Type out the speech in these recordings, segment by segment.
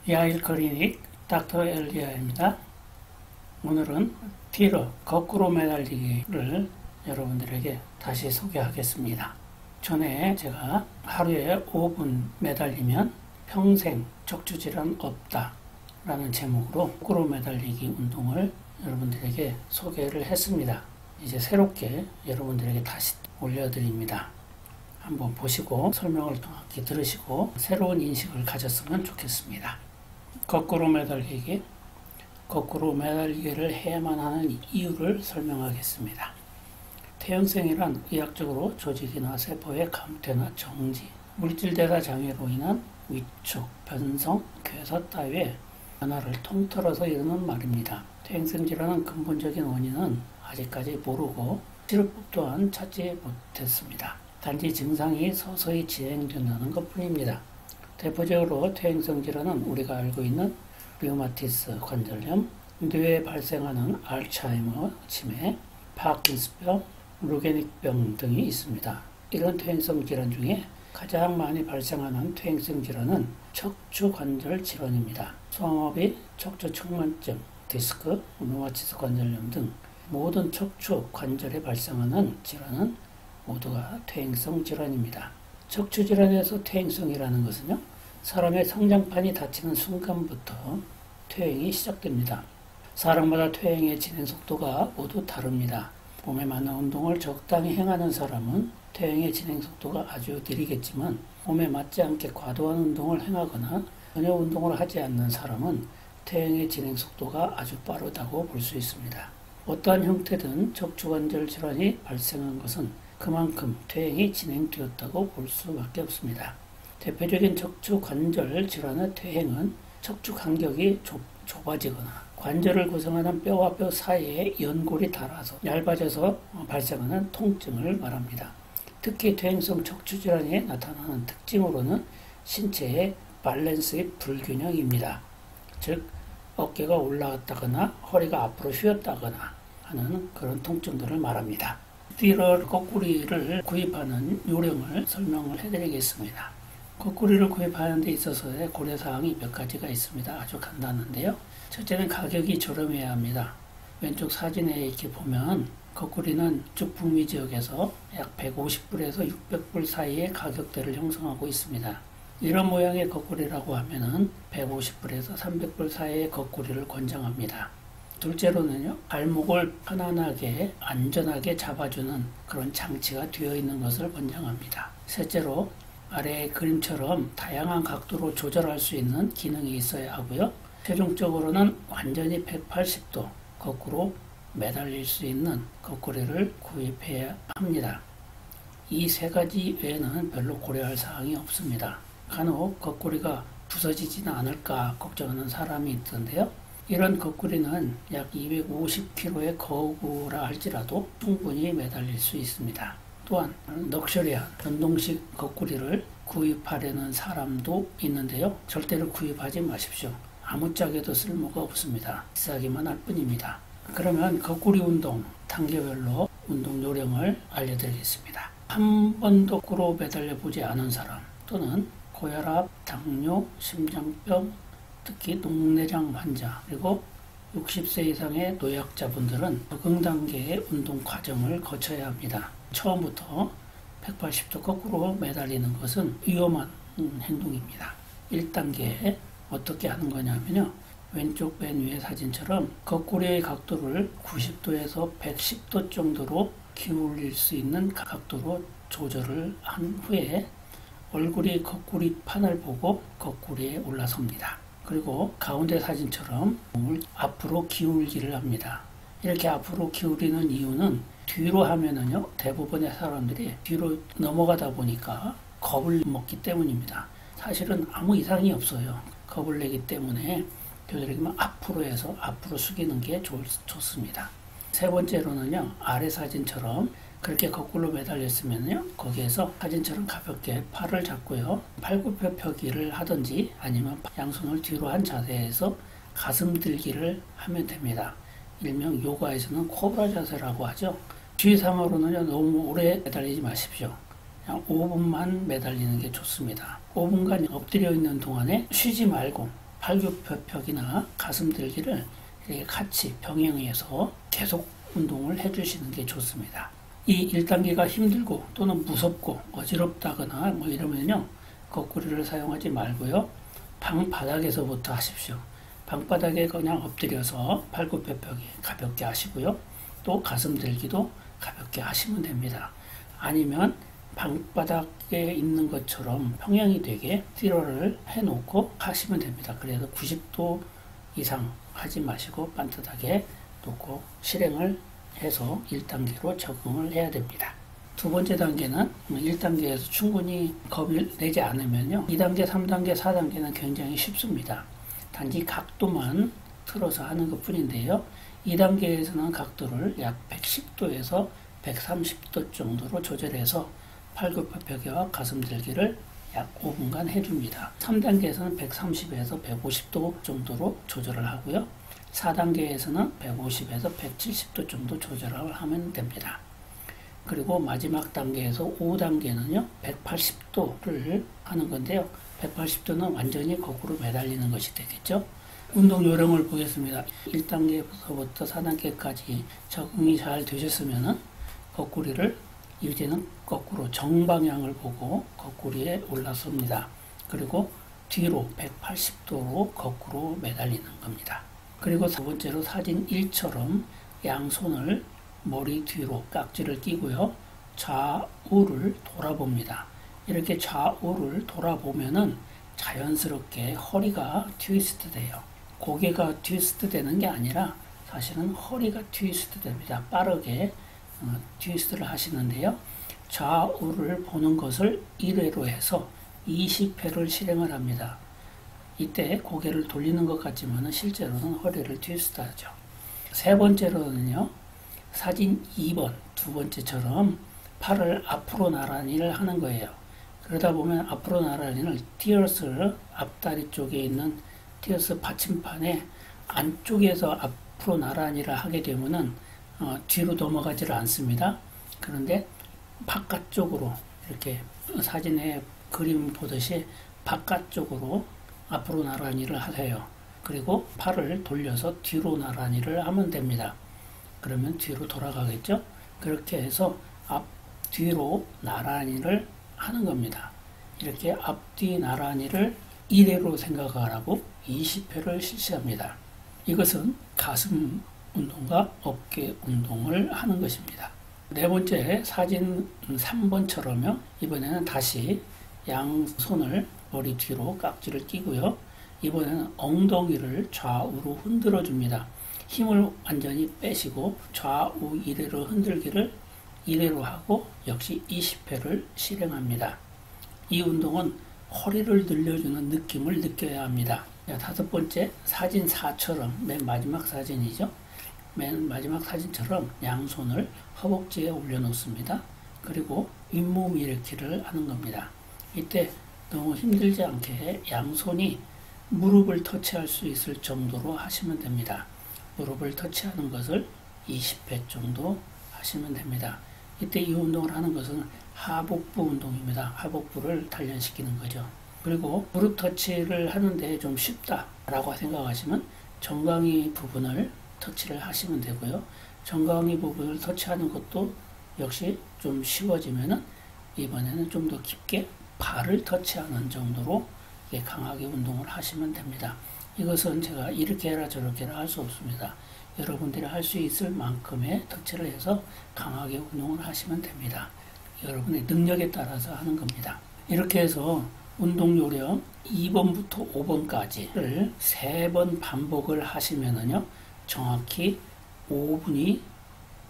야일 클리닉 닥터 엘리아입니다. 오늘은 뒤로 거꾸로 매달리기를 여러분들에게 다시 소개하겠습니다. 전에 제가 하루에 5분 매달리면 평생 척추질환 없다 라는 제목으로 거꾸로 매달리기 운동을 여러분들에게 소개를 했습니다. 이제 새롭게 여러분들에게 다시 올려드립니다. 한번 보시고 설명을 정확히 들으시고 새로운 인식을 가졌으면 좋겠습니다. 거꾸로 매달리기, 거꾸로 매달리기를 해야만 하는 이유를 설명하겠습니다. 퇴행성이란 의학적으로 조직이나 세포의 감퇴나 정지, 물질대사 장애로 인한 위축, 변성, 괴사 따위의 변화를 통틀어서 이르는 말입니다. 퇴행성 질환의 근본적인 원인은 아직까지 모르고 치료법 또한 찾지 못했습니다. 단지 증상이 서서히 진행된다는 것뿐입니다. 대표적으로 퇴행성 질환은 우리가 알고 있는 류마티스 관절염, 뇌에 발생하는 알츠하이머 치매, 파킨슨병, 루게닉병 등이 있습니다. 이런 퇴행성 질환 중에 가장 많이 발생하는 퇴행성 질환은 척추관절 질환입니다. 소아마비, 척추측만증, 디스크, 류마티스 관절염 등 모든 척추 관절에 발생하는 질환은 모두가 퇴행성 질환입니다. 척추 질환에서 퇴행성이라는 것은요, 사람의 성장판이 닫히는 순간부터 퇴행이 시작됩니다. 사람마다 퇴행의 진행 속도가 모두 다릅니다. 몸에 맞는 운동을 적당히 행하는 사람은 퇴행의 진행 속도가 아주 느리겠지만, 몸에 맞지 않게 과도한 운동을 행하거나 전혀 운동을 하지 않는 사람은 퇴행의 진행 속도가 아주 빠르다고 볼 수 있습니다. 어떠한 형태든 척추관절 질환이 발생한 것은 그만큼 퇴행이 진행되었다고 볼 수밖에 없습니다. 대표적인 척추관절 질환의 퇴행은 척추 간격이 좁아지거나 관절을 구성하는 뼈와 뼈 사이에 연골이 닳아서 얇아져서 발생하는 통증을 말합니다. 특히 퇴행성 척추 질환이 나타나는 특징으로는 신체의 밸런스의 불균형입니다. 즉 어깨가 올라갔다거나 허리가 앞으로 휘었다거나 하는 그런 통증들을 말합니다. 띠럴 거꾸리를 구입하는 요령을 설명을 해드리겠습니다. 거꾸리를 구입하는 데 있어서의 고려사항이 몇 가지가 있습니다. 아주 간단한데요. 첫째는 가격이 저렴해야 합니다. 왼쪽 사진에 이렇게 보면 거꾸리는 북미 지역에서 약 150불에서 600불 사이의 가격대를 형성하고 있습니다. 이런 모양의 거꾸리라고 하면은 150불에서 300불 사이의 거꾸리를 권장합니다. 둘째로는요, 발목을 편안하게 안전하게 잡아주는 그런 장치가 되어 있는 것을 권장합니다. 셋째로 아래의 그림처럼 다양한 각도로 조절할 수 있는 기능이 있어야 하고요. 최종적으로는 완전히 180도 거꾸로 매달릴 수 있는 거꾸리를 구입해야 합니다. 이 세 가지 외에는 별로 고려할 사항이 없습니다. 간혹 거꾸리가 부서지지는 않을까 걱정하는 사람이 있던데요. 이런 거꾸리는 약 250kg의 거구라 할지라도 충분히 매달릴 수 있습니다. 또한 럭셔리한 전동식 거꾸리를 구입하려는 사람도 있는데요. 절대로 구입하지 마십시오. 아무짝에도 쓸모가 없습니다. 비싸기만 할 뿐입니다. 그러면 거꾸리 운동 단계별로 운동 요령을 알려드리겠습니다. 한 번도 거꾸로 매달려 보지 않은 사람 또는 고혈압, 당뇨, 심장병, 특히 녹내장 환자, 그리고 60세 이상의 노약자분들은 적응 단계의 운동 과정을 거쳐야 합니다. 처음부터 180도 거꾸로 매달리는 것은 위험한 행동입니다. 1단계 어떻게 하는 거냐면요. 왼쪽 맨 위의 사진처럼 거꾸리의 각도를 90도에서 110도 정도로 기울일 수 있는 각도로 조절을 한 후에 얼굴이 거꾸리 판을 보고 거꾸리에 올라섭니다. 그리고 가운데 사진처럼 몸을 앞으로 기울기를 합니다. 이렇게 앞으로 기울이는 이유는 뒤로 하면은요, 대부분의 사람들이 뒤로 넘어가다 보니까 겁을 먹기 때문입니다. 사실은 아무 이상이 없어요. 겁을 내기 때문에 되도록이면 앞으로 해서 앞으로 숙이는 게 좋습니다. 세 번째로는요, 아래 사진처럼 그렇게 거꾸로 매달렸으면요, 거기에서 사진처럼 가볍게 팔을 잡고요, 팔굽혀펴기를 하든지 아니면 양손을 뒤로 한 자세에서 가슴 들기를 하면 됩니다. 일명 요가에서는 코브라 자세라고 하죠. 주의사항으로는요, 너무 오래 매달리지 마십시오. 그냥 5분만 매달리는 게 좋습니다. 5분간 엎드려 있는 동안에 쉬지 말고 팔굽혀펴기나 가슴 들기를 이렇게 같이 병행해서 계속 운동을 해주시는 게 좋습니다. 이 1단계가 힘들고 또는 무섭고 어지럽다거나 뭐 이러면요, 거꾸리를 사용하지 말고요, 방 바닥에서부터 하십시오. 방바닥에 그냥 엎드려서 팔굽혀펴기 가볍게 하시고요, 또 가슴 들기도 가볍게 하시면 됩니다. 아니면 방바닥에 있는 것처럼 평행이 되게 띠로를 해놓고 하시면 됩니다. 그래서 90도 이상 하지 마시고 반듯하게 놓고 실행을 해서 1단계로 적응을 해야 됩니다. 두 번째 단계는 1단계에서 충분히 겁을 내지 않으면요, 2단계, 3단계, 4단계는 굉장히 쉽습니다. 단지 각도만 틀어서 하는 것 뿐인데요, 2단계에서는 각도를 약 110도에서 130도 정도로 조절해서 팔굽혀펴기와 가슴 들기를 약 5분간 해줍니다. 3단계에서는 130에서 150도 정도로 조절을 하고요, 4단계에서는 150에서 170도 정도 조절을 하면 됩니다. 그리고 마지막 단계에서 5단계는요, 180도를 하는 건데요, 180도는 완전히 거꾸로 매달리는 것이 되겠죠. 운동 요령을 보겠습니다. 1단계부터 4단계까지 적응이 잘 되셨으면 거꾸리를 이제는 거꾸로 정방향을 보고 거꾸리에 올라섭니다. 그리고 뒤로 180도로 거꾸로 매달리는 겁니다. 그리고 두 번째로 사진 1처럼 양손을 머리 뒤로 깍지를 끼고요, 좌우를 돌아봅니다. 이렇게 좌우를 돌아보면은 자연스럽게 허리가 트위스트 돼요. 고개가 트위스트 되는 게 아니라 사실은 허리가 트위스트 됩니다. 빠르게 트위스트를 하시는데요, 좌우를 보는 것을 1회로 해서 20회를 실행을 합니다. 이때 고개를 돌리는 것 같지만 실제로는 허리를 트위스트 하죠. 세 번째로는요, 사진 2번 두 번째처럼 팔을 앞으로 나란히를 하는 거예요. 그러다 보면 앞으로 나란히를 티어스 앞다리 쪽에 있는 티어스 받침판의 안쪽에서 앞으로 나란히를 하게 되면은 뒤로 넘어가지를 않습니다. 그런데 바깥쪽으로 이렇게 사진에 그림 보듯이 바깥쪽으로 앞으로 나란히를 하세요. 그리고 팔을 돌려서 뒤로 나란히를 하면 됩니다. 그러면 뒤로 돌아가겠죠? 그렇게 해서 앞뒤로 나란히를 하는 겁니다. 이렇게 앞뒤 나란히를 1회로 생각하라고 20회를 실시합니다. 이것은 가슴 운동과 어깨 운동을 하는 것입니다. 네 번째 사진 3번처럼요. 이번에는 다시 양손을 머리 뒤로 깍지를 끼고요. 이번에는 엉덩이를 좌우로 흔들어 줍니다. 힘을 완전히 빼시고 좌우 1회로 흔들기를 1회로 하고 역시 20회를 실행합니다. 이 운동은 허리를 늘려주는 느낌을 느껴야 합니다. 다섯 번째 사진 4처럼 맨 마지막 사진이죠. 맨 마지막 사진처럼 양손을 허벅지에 올려놓습니다. 그리고 윗몸 일으키를 하는 겁니다. 이때 너무 힘들지 않게 양손이 무릎을 터치할 수 있을 정도로 하시면 됩니다. 무릎을 터치하는 것을 20회 정도 하시면 됩니다. 이때 이 운동을 하는 것은 하복부 운동입니다. 하복부를 단련시키는 거죠. 그리고 무릎 터치를 하는데 좀 쉽다라고 생각하시면 정강이 부분을 터치를 하시면 되고요. 정강이 부분을 터치하는 것도 역시 좀 쉬워지면은 이번에는 좀 더 깊게 발을 터치하는 정도로 강하게 운동을 하시면 됩니다. 이것은 제가 이렇게 해라 저렇게 해라 할 수 없습니다. 여러분들이 할 수 있을 만큼의 터치를 해서 강하게 운동을 하시면 됩니다. 여러분의 능력에 따라서 하는 겁니다. 이렇게 해서 운동 요령 2번부터 5번까지를 3번 반복을 하시면은요, 정확히 5분이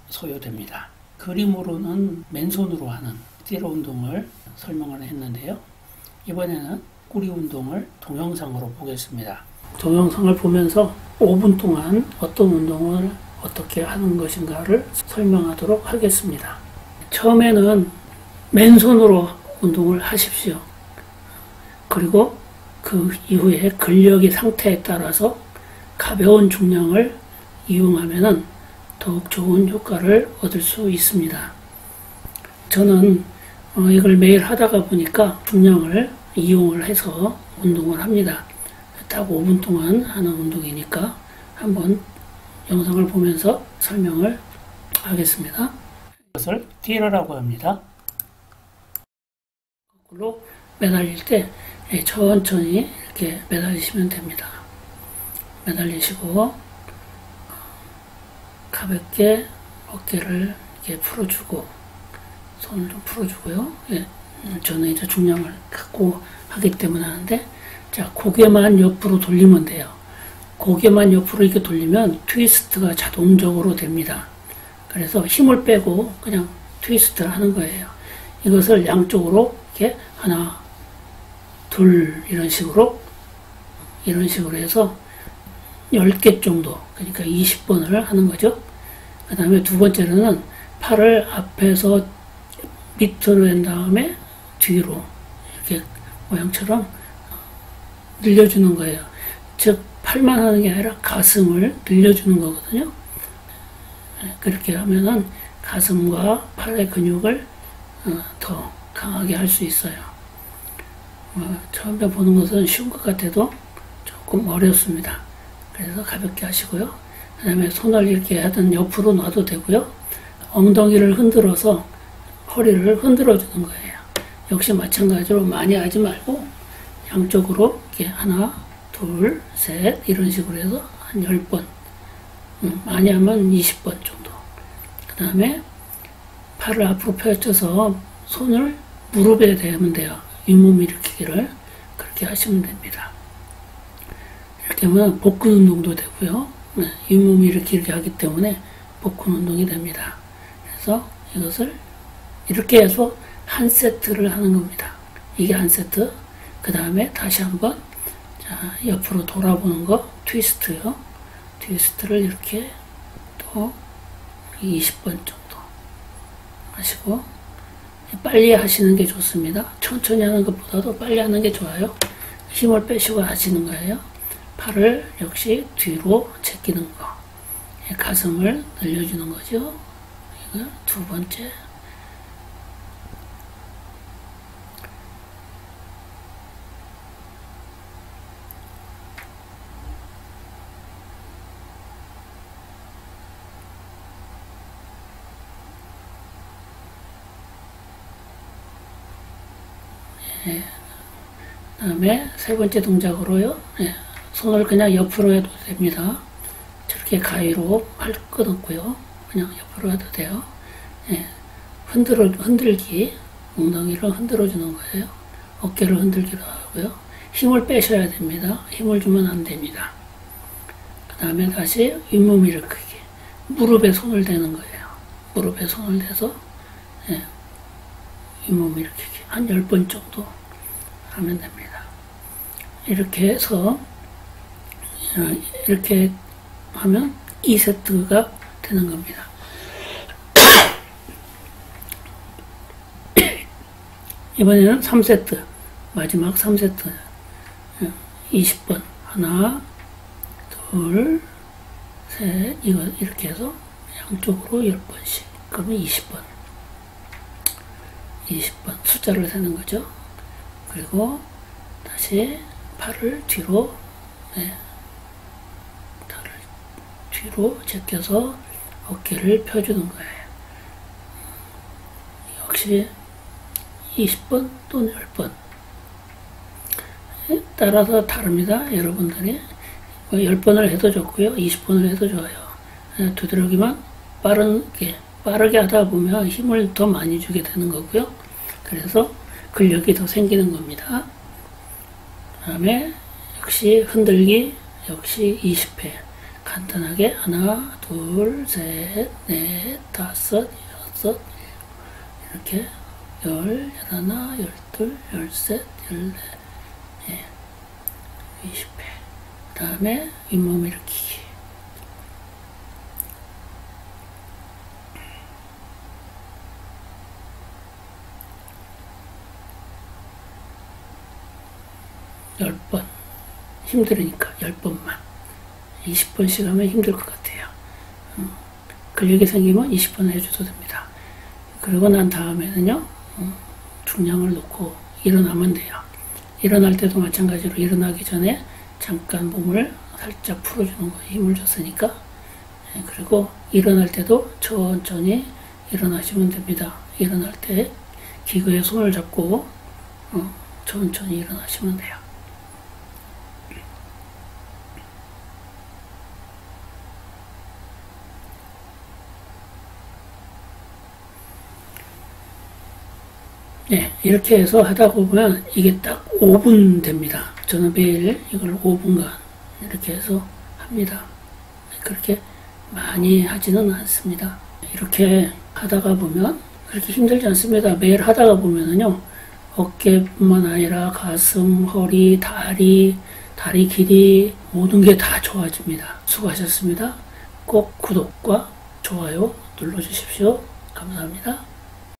소요됩니다. 그림으로는 맨손으로 하는 띠로 운동을 설명을 했는데요. 이번에는 꾸리 운동을 동영상으로 보겠습니다. 동영상을 보면서 5분 동안 어떤 운동을 어떻게 하는 것인가를 설명하도록 하겠습니다. 처음에는 맨손으로 운동을 하십시오. 그리고 그 이후에 근력의 상태에 따라서 가벼운 중량을 이용하면 더욱 좋은 효과를 얻을 수 있습니다. 저는 이걸 매일 하다가 보니까 중량을 이용을 해서 운동을 합니다. 딱 5분 동안 하는 운동이니까 한번 영상을 보면서 설명을 하겠습니다. 이것을 티러라고 합니다. 거꾸로 매달릴 때 천천히 이렇게 매달리시면 됩니다. 매달리시고 가볍게 어깨를 이렇게 풀어주고 손을 좀 풀어주고요. 저는 이제 중량을 갖고 하기 때문에 하는데, 자, 고개만 옆으로 돌리면 돼요. 고개만 옆으로 이렇게 돌리면 트위스트가 자동적으로 됩니다. 그래서 힘을 빼고 그냥 트위스트를 하는 거예요. 이것을 양쪽으로 이렇게 하나, 둘 이런 식으로 해서 10개 정도, 그러니까 20번을 하는 거죠. 그 다음에 두 번째로는 팔을 앞에서 밑으로 한 다음에 뒤로 이렇게 모양처럼 늘려주는 거예요. 즉 팔만 하는 게 아니라 가슴을 늘려주는 거거든요. 그렇게 하면은 가슴과 팔의 근육을 더 강하게 할 수 있어요. 처음에 보는 것은 쉬운 것 같아도 조금 어렵습니다. 그래서 가볍게 하시고요. 그 다음에 손을 이렇게 하든 옆으로 놔도 되고요. 엉덩이를 흔들어서 허리를 흔들어 주는 거예요. 역시 마찬가지로 많이 하지 말고 양쪽으로 이렇게 하나, 둘, 셋 이런 식으로 해서 한 10번, 많이 하면 20번 정도. 그 다음에 팔을 앞으로 펼쳐서 손을 무릎에 대면 돼요. 윗몸 일으키기를 그렇게 하시면 됩니다. 이렇게 하면 복근 운동도 되고요. 윗몸 일으키기 하기 때문에 복근 운동이 됩니다. 그래서 이것을 이렇게 해서 한 세트를 하는 겁니다. 이게 한 세트. 그 다음에 다시 한번 옆으로 돌아보는 거 트위스트요. 트위스트를 이렇게 또 20번 정도 하시고, 빨리 하시는 게 좋습니다. 천천히 하는 것보다도 빨리 하는 게 좋아요. 힘을 빼시고 하시는 거예요. 팔을 역시 뒤로 제끼는 거, 가슴을 늘려주는 거죠. 이거 두 번째. 그 다음에 세 번째 동작으로요. 손을 그냥 옆으로 해도 됩니다. 저렇게 가위로 할 것 없고요. 그냥 옆으로 해도 돼요. 흔들기, 엉덩이를 흔들어 주는 거예요. 어깨를 흔들기도 하고요. 힘을 빼셔야 됩니다. 힘을 주면 안 됩니다. 그 다음에 다시 윗몸 일으키기. 무릎에 손을 대는 거예요. 무릎에 손을 대서 윗몸 일으키기 한 10번 정도 하면 됩니다. 이렇게 해서 이렇게 하면 2세트가 되는 겁니다. 이번에는 3세트, 마지막 3세트 20번 하나, 둘, 셋, 이거 이렇게 해서 양쪽으로 10번씩, 그러면 20번 숫자를 세는 거죠. 그리고 다시 팔을 뒤로 뒤로 제껴서 어깨를 펴주는 거예요. 역시 20번 또는 10번 따라서 다릅니다. 여러분들이 10번을 해도 좋고요. 20번을 해도 좋아요. 되도록이면 빠르게 하다 보면 힘을 더 많이 주게 되는 거고요. 그래서 근력이 더 생기는 겁니다. 그 다음에 역시 흔들기 역시 20회 간단하게 하나, 둘, 셋, 넷, 다섯, 여섯, 이렇게 11, 12, 13, 14, 20회. 그 다음에 윗몸 일으키기. 열 번. 힘들으니까 10번만. 20번씩 하면 힘들 것 같아요. 근력이 생기면 20번 해줘도 됩니다. 그리고 난 다음에는요, 중량을 놓고 일어나면 돼요. 일어날 때도 마찬가지로 일어나기 전에 잠깐 몸을 살짝 풀어주는 거예요. 힘을 줬으니까. 그리고 일어날 때도 천천히 일어나시면 됩니다. 일어날 때 기구에 손을 잡고 천천히 일어나시면 돼요. 네, 이렇게 해서 하다 보면 이게 딱 5분 됩니다. 저는 매일 이걸 5분간 이렇게 해서 합니다. 그렇게 많이 하지는 않습니다. 이렇게 하다가 보면 그렇게 힘들지 않습니다. 매일 하다가 보면은요, 어깨뿐만 아니라 가슴, 허리, 다리 길이 모든 게 다 좋아집니다. 수고하셨습니다. 꼭 구독과 좋아요 눌러주십시오. 감사합니다.